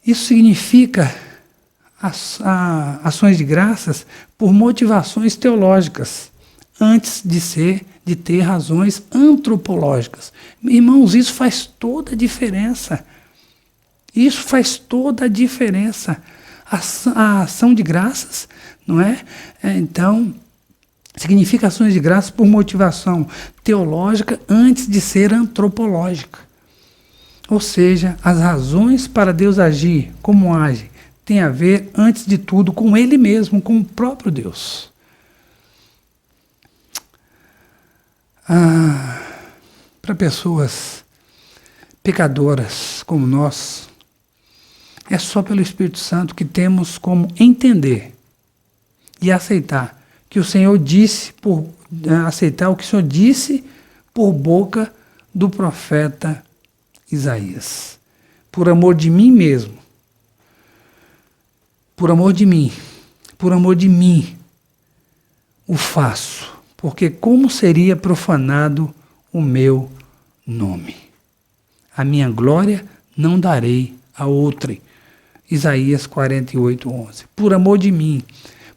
Isso significa ações de graças por motivações teológicas, antes de ter razões antropológicas. Irmãos, isso faz toda a diferença. Isso faz toda a diferença. A ação de graças, não é? Então, significa ações de graças por motivação teológica antes de ser antropológica. Ou seja, as razões para Deus agir como age têm a ver, antes de tudo, com Ele mesmo, com o próprio Deus. Para pessoas pecadoras como nós, é só pelo Espírito Santo que temos como entender e aceitar que o Senhor aceitar o que o Senhor disse por boca do profeta Isaías. Por amor de mim mesmo, por amor de mim, por amor de mim, o faço, porque como seria profanado o meu nome? A minha glória não darei a outrem. Isaías 48:11. Por amor de mim.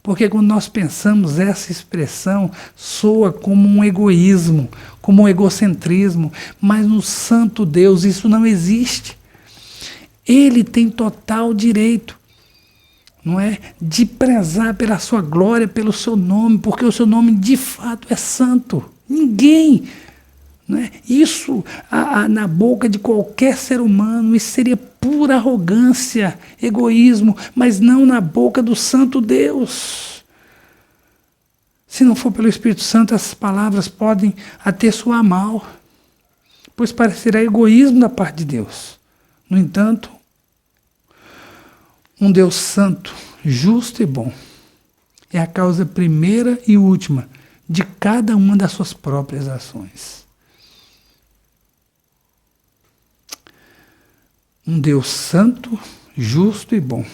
Porque quando nós pensamos essa expressão, soa como um egoísmo, como um egocentrismo, mas no santo Deus isso não existe. Ele tem total direito, não é, de prezar pela sua glória, pelo seu nome, porque o seu nome de fato é santo. Ninguém, não é? Isso na boca de qualquer ser humano, isso seria pura arrogância, egoísmo, mas não na boca do santo Deus. Se não for pelo Espírito Santo, essas palavras podem até soar mal, pois parecerá egoísmo da parte de Deus. No entanto, um Deus santo, justo e bom, é a causa primeira e última de cada uma das suas próprias ações. Um Deus santo, justo e bom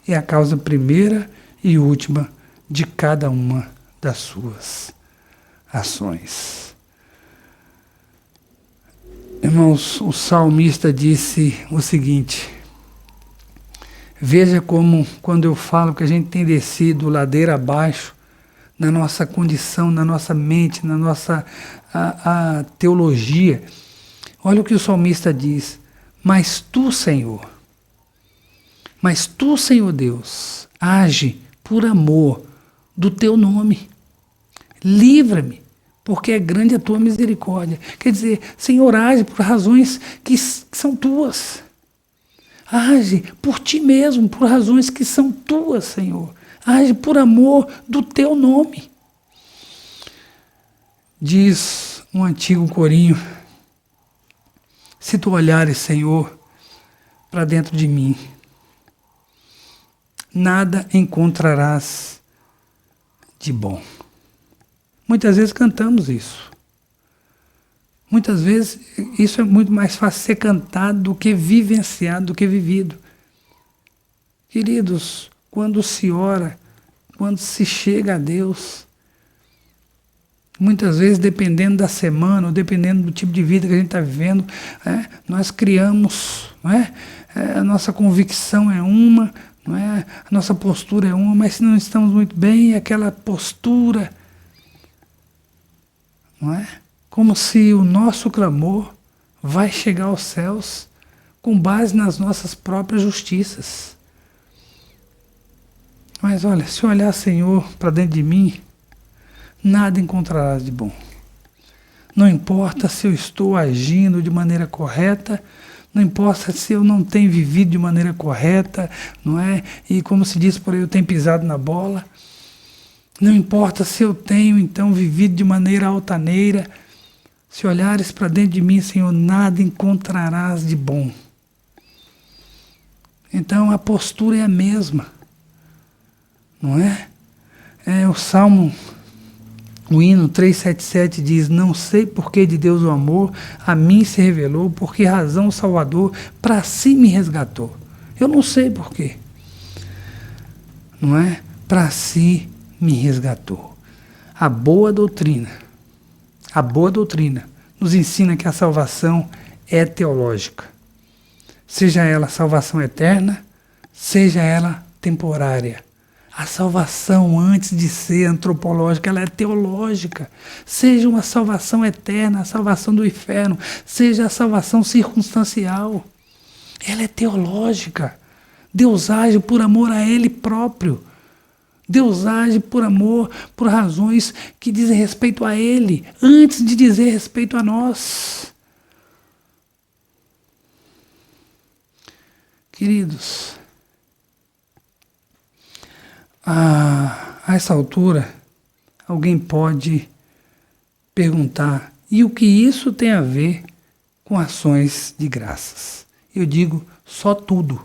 é a causa primeira e última de cada uma das suas ações. Irmãos, o salmista disse o seguinte: veja como, quando eu falo que a gente tem descido ladeira abaixo, na nossa condição, na nossa mente, na nossa a teologia, olha o que o salmista diz: mas tu, Senhor Deus, age por amor do teu nome. Livra-me, porque é grande a tua misericórdia. Quer dizer, Senhor, age por razões que são tuas. Age por ti mesmo, por razões que são tuas, Senhor. Age por amor do teu nome. Diz um antigo corinho: se tu olhares, Senhor, para dentro de mim, nada encontrarás de bom. Muitas vezes cantamos isso. Muitas vezes isso é muito mais fácil ser cantado do que vivenciado, do que vivido. Queridos, quando se ora, quando se chega a Deus, muitas vezes, dependendo da semana, ou dependendo do tipo de vida que a gente está vivendo, nós criamos, a nossa convicção é uma, a nossa postura é uma, mas se não estamos muito bem, aquela postura, como se o nosso clamor vai chegar aos céus com base nas nossas próprias justiças. Mas olha, se olhar, Senhor, para dentro de mim, nada encontrarás de bom. Não importa se eu estou agindo de maneira correta, não importa se eu não tenho vivido de maneira correta, E como se diz por aí, eu tenho pisado na bola. Não importa se eu tenho, então, vivido de maneira altaneira. Se olhares para dentro de mim, Senhor, nada encontrarás de bom. Então, a postura é a mesma. Não é? O Salmo, o hino 377 diz: não sei por que de Deus o amor a mim se revelou, por que razão o Salvador para si me resgatou. Eu não sei por quê. Para si me resgatou. A boa doutrina nos ensina que a salvação é teológica. Seja ela salvação eterna, seja ela temporária. A salvação, antes de ser antropológica, ela é teológica. Seja uma salvação eterna, a salvação do inferno, seja a salvação circunstancial. Ela é teológica. Deus age por amor a Ele próprio. Deus age por amor, por razões que dizem respeito a Ele, antes de dizer respeito a nós. Queridos, a essa altura, alguém pode perguntar: e o que isso tem a ver com ações de graças? Eu digo: só tudo.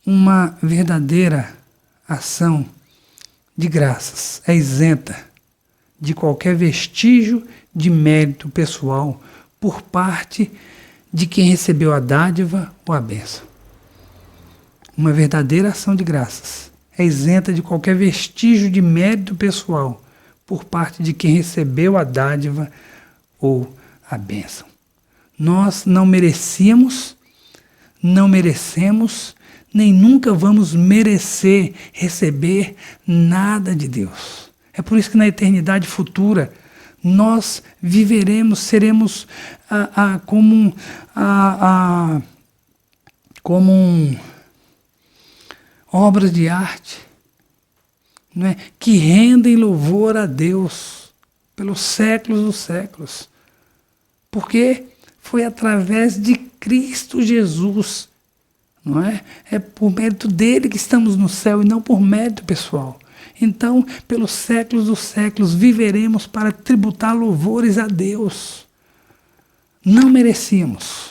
Uma verdadeira ação de graças é isenta de qualquer vestígio de mérito pessoal por parte de quem recebeu a dádiva ou a bênção. Uma verdadeira ação de graças é isenta de qualquer vestígio de mérito pessoal por parte de quem recebeu a dádiva ou a bênção. Nós não merecemos, nem nunca vamos merecer receber nada de Deus. É por isso que na eternidade futura nós viveremos, seremos como obras de arte, não é? Que rendem louvor a Deus pelos séculos dos séculos. Porque foi através de Cristo Jesus, não é? É por mérito dele que estamos no céu e não por mérito pessoal. Então, pelos séculos dos séculos, viveremos para tributar louvores a Deus. Não merecemos,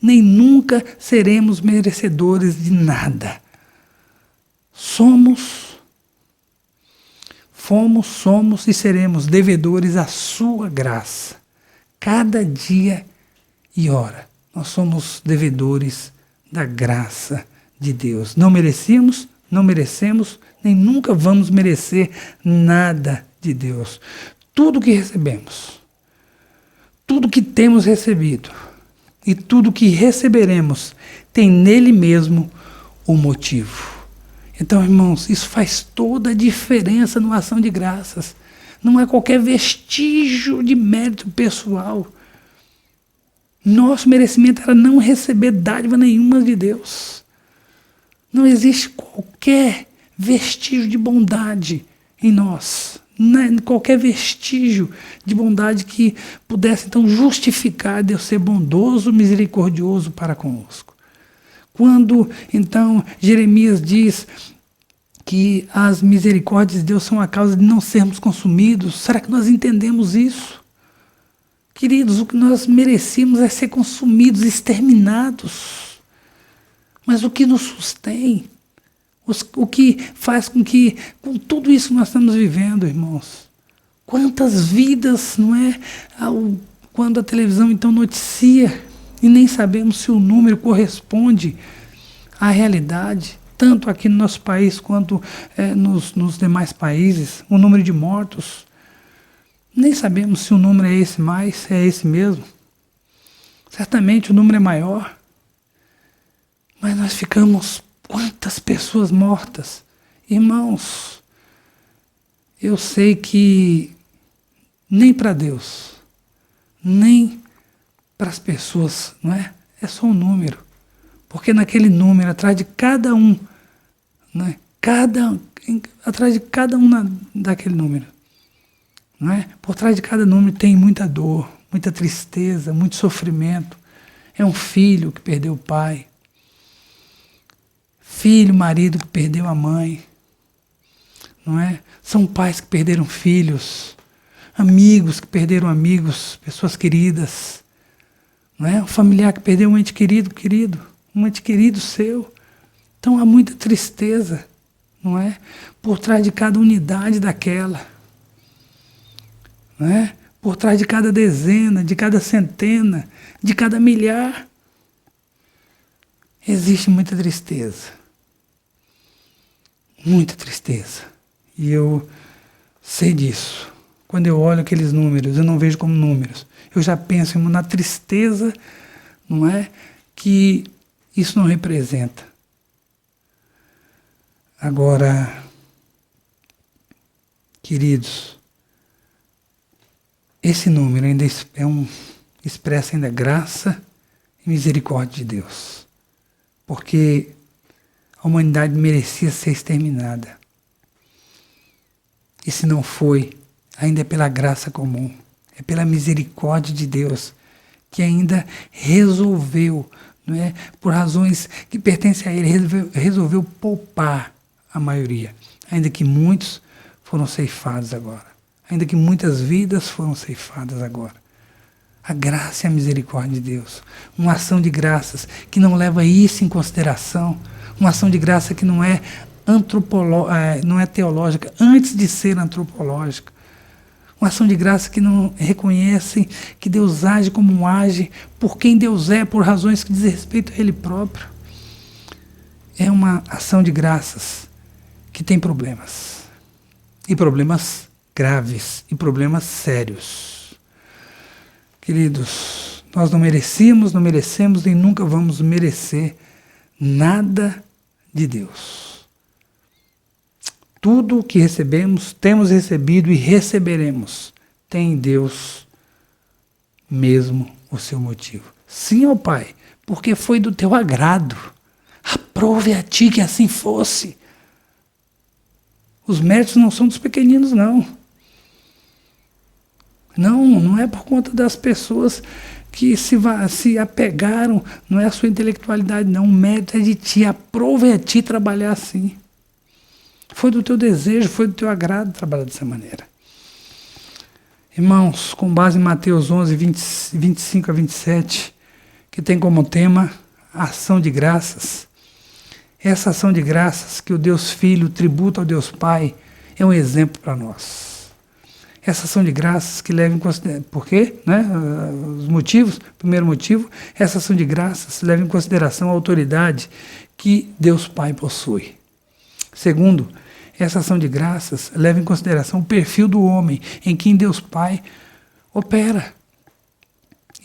nem nunca seremos merecedores de nada. Somos e seremos devedores à sua graça. Cada dia e hora, nós somos devedores da graça de Deus. Não merecemos, nem nunca vamos merecer nada de Deus. Tudo que recebemos, tudo que temos recebido e tudo que receberemos tem nele mesmo o motivo. Então, irmãos, isso faz toda a diferença numa ação de graças. Não é qualquer vestígio de mérito pessoal. Nosso merecimento era não receber dádiva nenhuma de Deus. Não existe qualquer vestígio de bondade em nós. Qualquer vestígio de bondade que pudesse, então, justificar Deus ser bondoso, misericordioso para conosco. Quando, então, Jeremias diz que as misericórdias de Deus são a causa de não sermos consumidos, será que nós entendemos isso? Queridos, o que nós merecemos é ser consumidos, exterminados. Mas o que nos sustém, o que faz com que, com tudo isso que nós estamos vivendo, irmãos, quantas vidas, não é? Quando a televisão então noticia e nem sabemos se o número corresponde à realidade, tanto aqui no nosso país quanto nos demais países, o número de mortos, nem sabemos se o número é esse mesmo. Certamente o número é maior, mas nós ficamos, quantas pessoas mortas. Irmãos, eu sei que nem para Deus, nem para as pessoas, não é? É só um número. Porque naquele número, atrás de cada um, não é? Atrás de cada um daquele número, não é? Por trás de cada número tem muita dor, muita tristeza, muito sofrimento. É um filho que perdeu o pai, marido que perdeu a mãe, não é? São pais que perderam filhos, amigos que perderam amigos, pessoas queridas, não é? Um familiar que perdeu um ente querido, um ente querido seu. Então há muita tristeza, não é? Por trás de cada unidade daquela, não é? Por trás de cada dezena, de cada centena, de cada milhar, existe muita tristeza. Muita tristeza. E eu sei disso. Quando eu olho aqueles números, eu não vejo como números. Eu já penso na tristeza, não é? Que isso não representa. Agora, queridos, esse número ainda expressa ainda graça e misericórdia de Deus. Porque a humanidade merecia ser exterminada. E se não foi, ainda é pela graça comum, é pela misericórdia de Deus, que ainda resolveu, não é, por razões que pertencem a Ele, resolveu poupar a maioria, ainda que muitos foram ceifados agora, ainda que muitas vidas foram ceifadas agora. A graça e a misericórdia de Deus, uma ação de graças que não leva isso em consideração, uma ação de graça que não é não é teológica, antes de ser antropológica. Uma ação de graça que não reconhece que Deus age como age, por quem Deus é, por razões que dizem respeito a Ele próprio. é uma ação de graças que tem problemas. E problemas graves, e problemas sérios. Queridos, nós não merecemos e nunca vamos merecer nada de Deus. Tudo o que recebemos, temos recebido e receberemos, tem em Deus mesmo o seu motivo. Sim, ó Pai, porque foi do teu agrado. Aprove a ti que assim fosse. Os méritos não são dos pequeninos, não. Não é por conta das pessoas que se apegaram, não é a sua intelectualidade, não. O mérito é de ti, aprove a ti trabalhar assim. Foi do teu desejo, foi do teu agrado trabalhar dessa maneira. Irmãos, com base em Mateus 11, 25 a 27, que tem como tema a ação de graças. Essa ação de graças que o Deus Filho tributa ao Deus Pai é um exemplo para nós. Essa ação de graças que leva em consideração... Por quê? Né? Os motivos. Primeiro motivo, essa ação de graças leva em consideração a autoridade que Deus Pai possui. Segundo, essa ação de graças leva em consideração o perfil do homem em quem Deus Pai opera.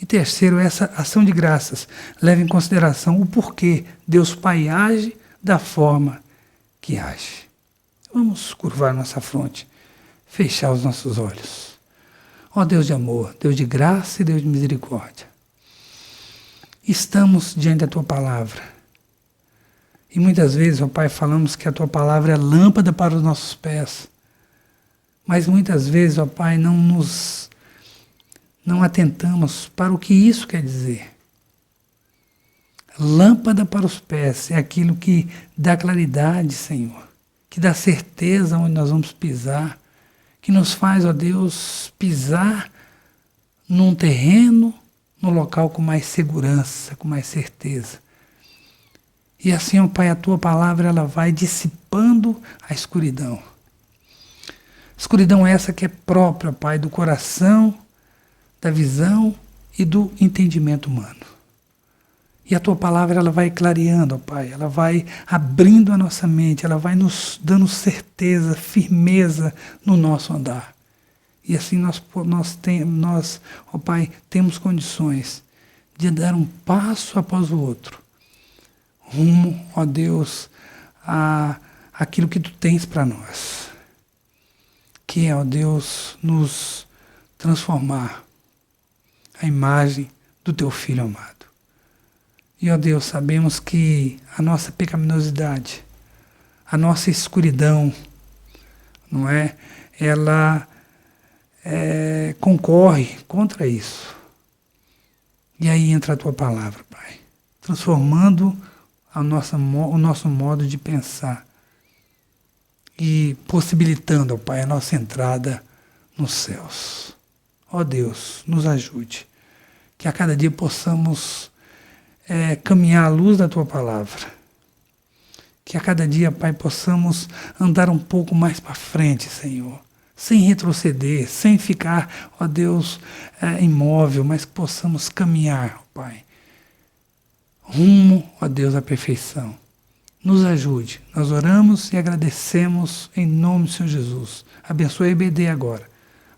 E terceiro, essa ação de graças leva em consideração o porquê Deus Pai age da forma que age. Vamos curvar nossa fronte, fechar os nossos olhos. Ó Deus de amor, Deus de graça e Deus de misericórdia. Estamos diante da Tua Palavra. E muitas vezes, ó Pai, falamos que a Tua Palavra é lâmpada para os nossos pés. Mas muitas vezes, ó Pai, não atentamos para o que isso quer dizer. Lâmpada para os pés é aquilo que dá claridade, Senhor, que dá certeza onde nós vamos pisar, que nos faz, ó Deus, pisar num terreno, num local com mais segurança, com mais certeza. E assim, ó Pai, a Tua Palavra ela vai dissipando a escuridão. Escuridão essa que é própria, Pai, do coração, da visão e do entendimento humano. E a Tua Palavra ela vai clareando, ó Pai, ela vai abrindo a nossa mente, ela vai nos dando certeza, firmeza no nosso andar. E assim nós, ó Pai, temos condições de dar um passo após o outro, rumo, ó Deus, àquilo que Tu tens para nós, que é, ó Deus, nos transformar a imagem do Teu Filho amado. E, ó Deus, sabemos que a nossa pecaminosidade, a nossa escuridão, não é? Ela concorre contra isso. E aí entra a Tua Palavra, Pai, transformando o nosso modo de pensar e possibilitando, ó Pai, a nossa entrada nos céus. Ó Deus, nos ajude, que a cada dia possamos caminhar à luz da Tua Palavra. Que a cada dia, Pai, possamos andar um pouco mais para frente, Senhor, sem retroceder, sem ficar, ó Deus, imóvel, mas que possamos caminhar, ó Pai, rumo, ó Deus, à perfeição. Nos ajude. Nós oramos e agradecemos em nome do Senhor Jesus. Abençoe a EBD agora.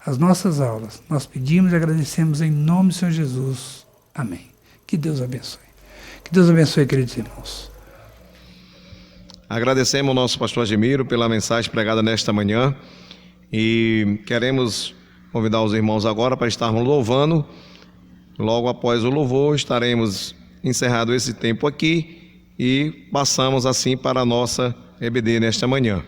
As nossas aulas, nós pedimos e agradecemos em nome do Senhor Jesus. Amém. Que Deus abençoe. Que Deus abençoe, queridos irmãos. Agradecemos ao nosso pastor Ademiro pela mensagem pregada nesta manhã e queremos convidar os irmãos agora para estarmos louvando. Logo após o louvor estaremos encerrado esse tempo aqui e passamos assim para a nossa EBD nesta manhã.